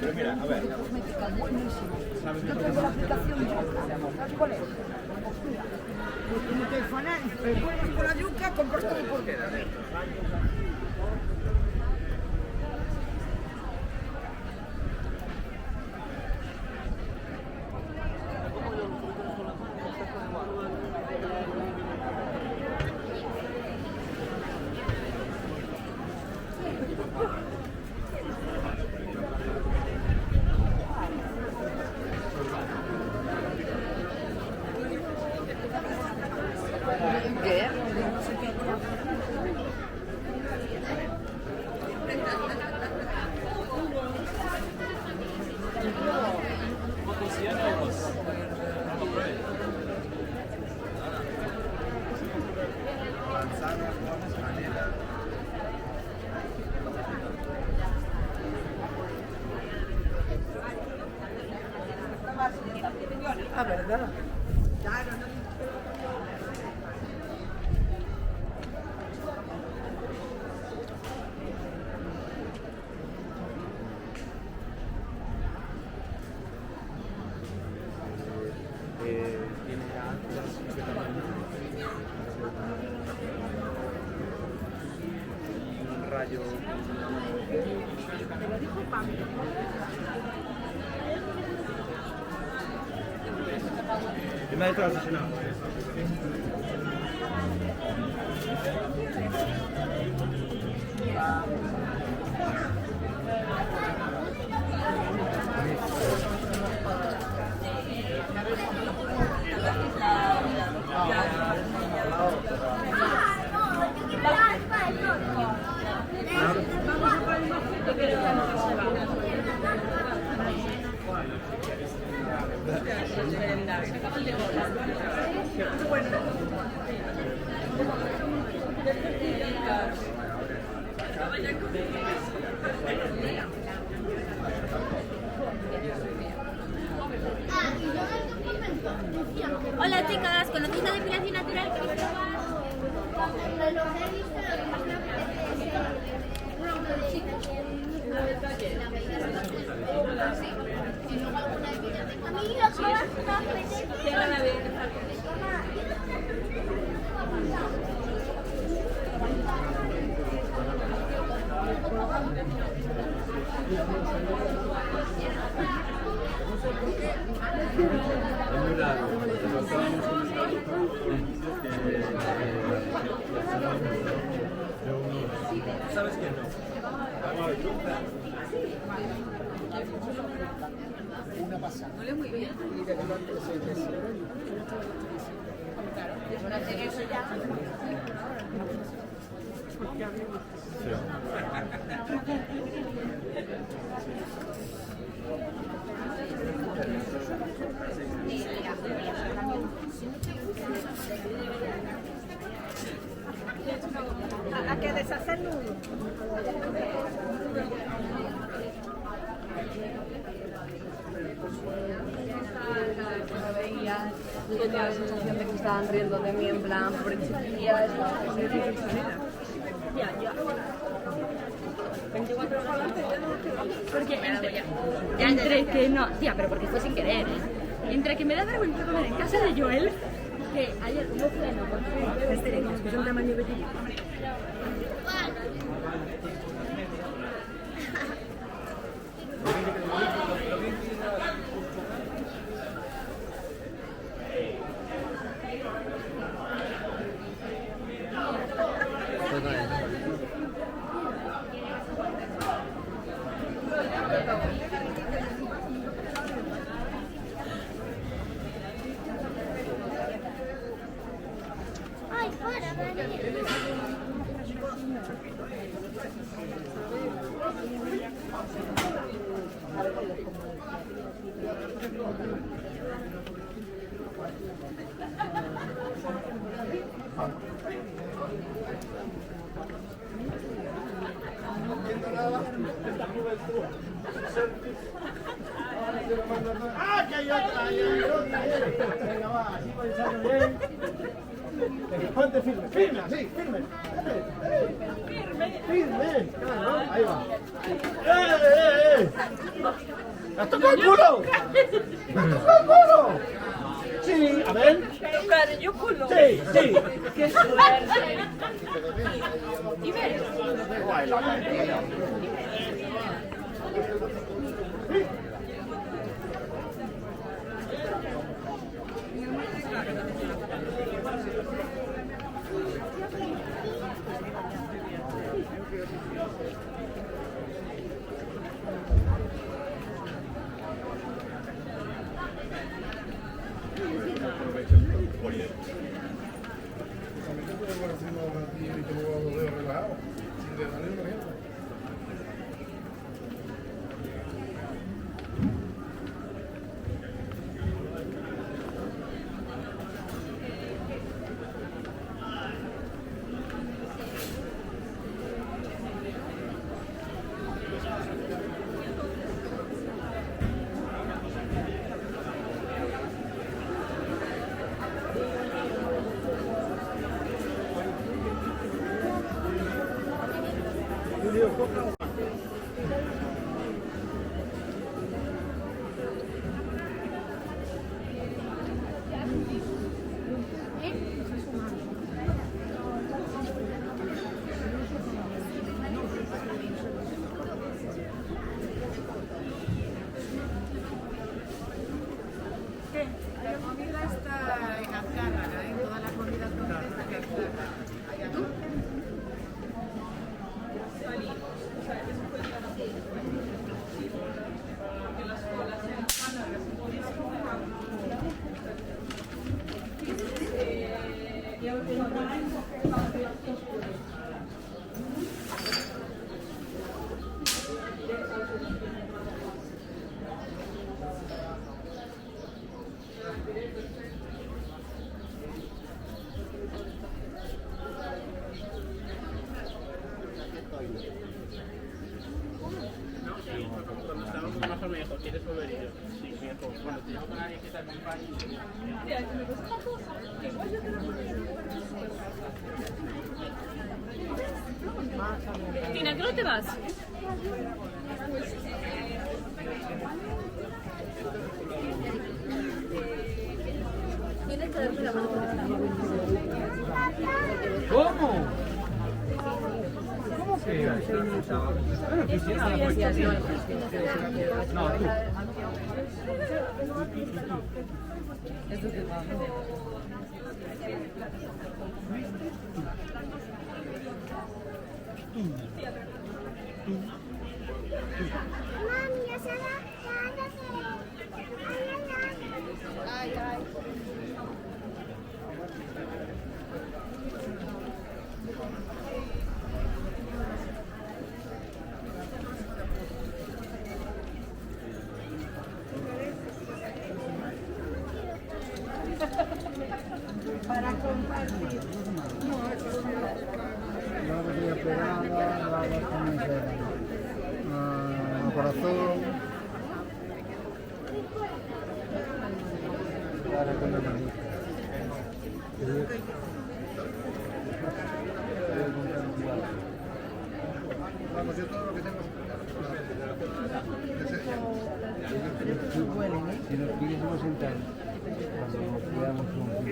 Pero mira, a ver. Yo tengo la aplicación ¿sabes cuál es? Tú metes el fanal, vuelves con la yuca, compras todo por queda. Ah, ¿verdad? Un rayo. Y me ha estado asesinado. Hola chicas, ¿conocéis la depilación natural? ¿Sabes quién no? Huele muy bien. ¿A que deshacer nudo? Yo tenía la sensación de que estaban riendo de mí en plan, pobre chiquilla, Porque entre que no, tía, pero porque fue sin querer, ¿eh? Entre que me da vergüenza comer en casa de Joel, que ayer no freno, porque Que son tamaño pequeño. Ay, para, Daniel. ¡Ah, que hay otra! Venga, va, así pensando bien. Ponte firme, firme, así, firme. Firme. Firme. Claro, ahí va. tocado el culo! ¡Me ha tocado el culo! Sí, a ver. Tocar yo culo. Sí, sí. Qué suerte. Y ves. La comida está en Azcárraga, ¿eh? Toda la comida está que allá. ¿Tú? Cuando estábamos con más me dijo, ¿quieres volver? Y yo, sí, me dijo, bueno, te llevo con alguien que te acompañe. Tina, ¿qué no te vas? Tienes que darme la mano con ¿Cómo? ¿Cómo que? Bueno, Cristina, la policía. No, tú. Mami, ya se va. Ay, ay. Para compartir. La batería pegada, corazón. Ahora con la manita. Vamos, yo todo lo que tengo. Si nos pudiésemos sentar cuando nos quedamos juntos.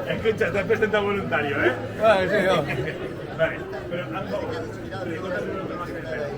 Escucha, te has presentado voluntario, ¿eh? Vale, sí, no. Vale, pero algo. Recórdate lo que más te espera.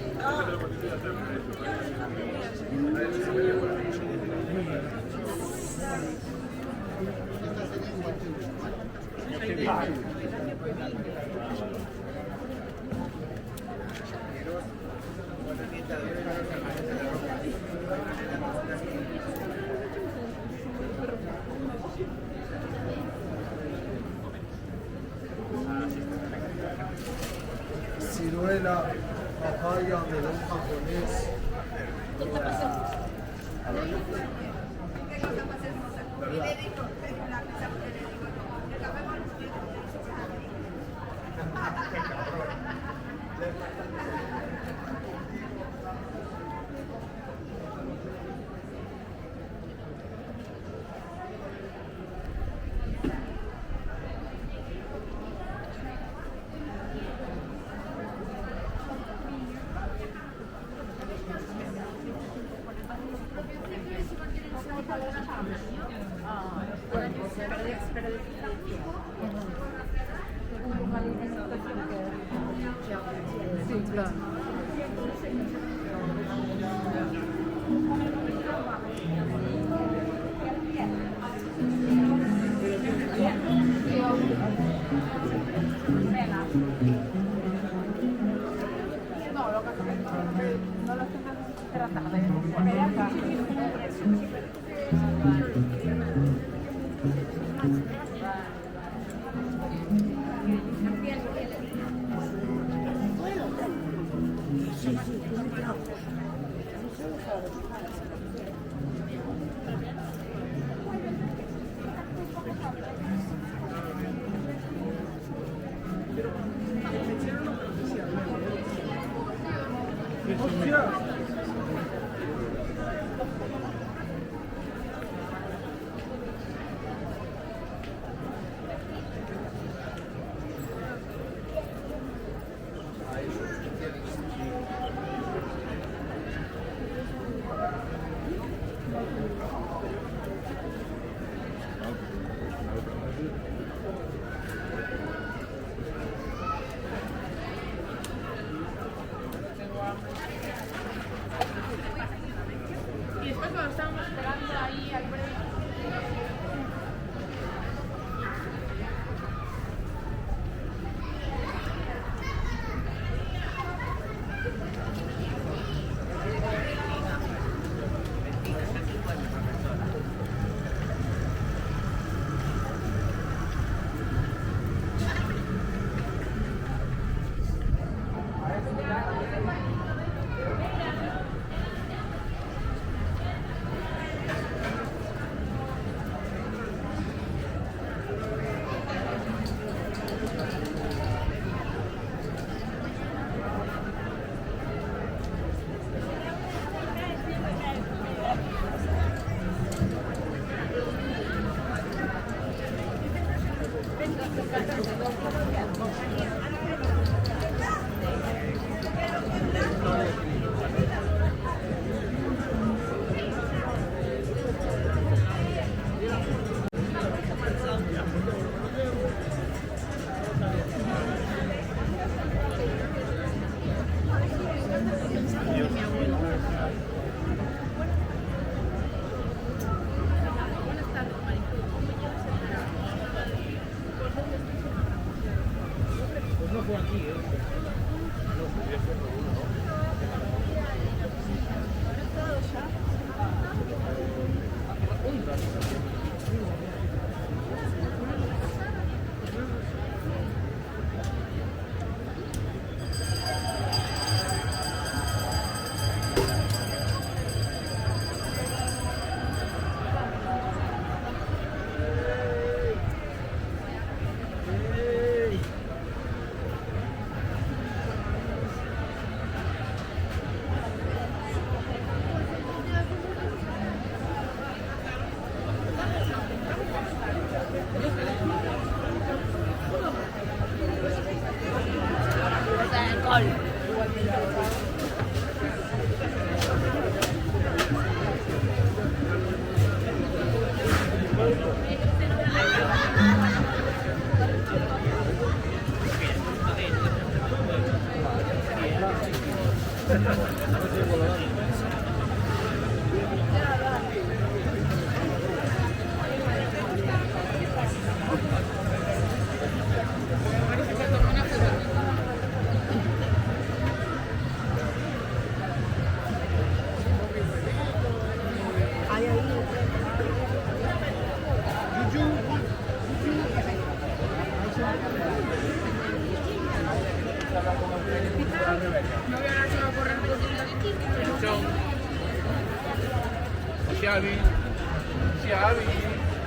Ciruela, papaya, melón japonés. ¿verdad? Sí, claro. No, lo que no lo tengas tratado de Y después cuando estábamos esperando ahí al break, Pues no fue aquí, ¿eh? Xavi, Xavi.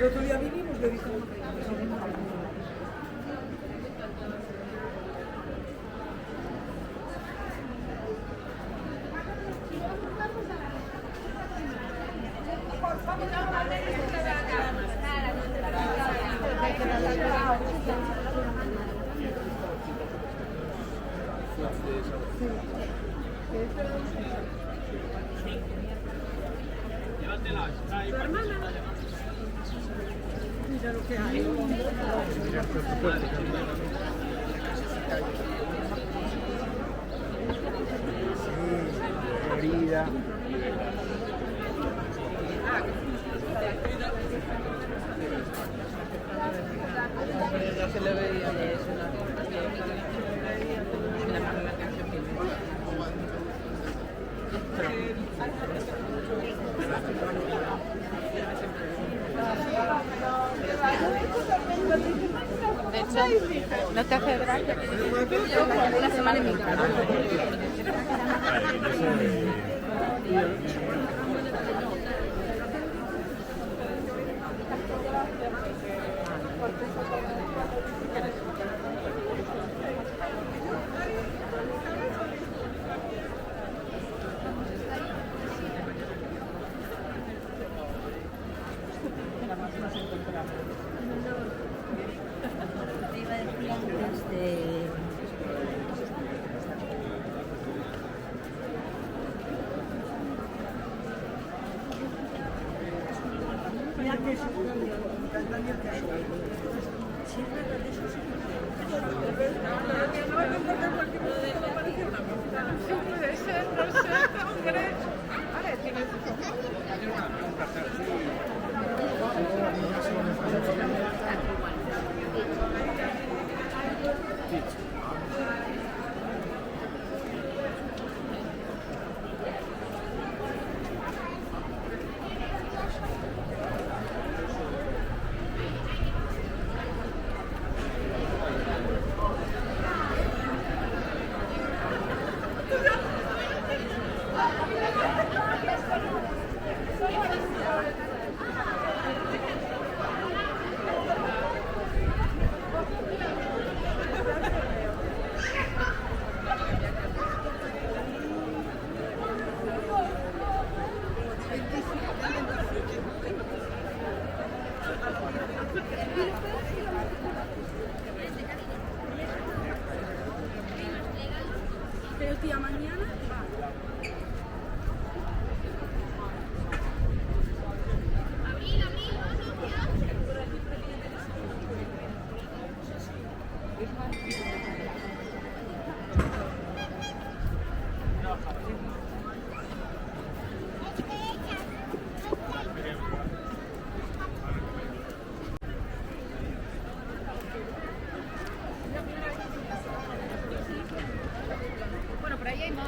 El otro día vinimos de visita. Mira lo que hay. Sí, herida. No se le veía eso. De hecho, no te hace gracia. Llevo una semana en mi casa. Pero tía, mañana Bueno, por ahí hay más.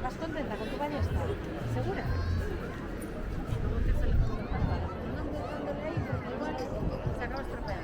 ¿Estás contenta con tu ballesta? ¿Segura? Se acaba estropeando.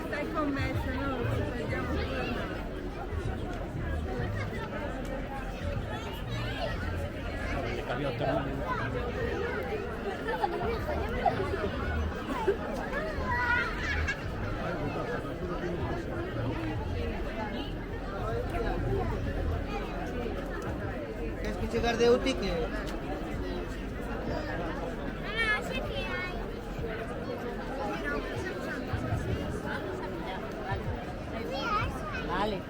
Stai commessa, no? Vediamo ¿Quieres que llegar de UTI que? Vale.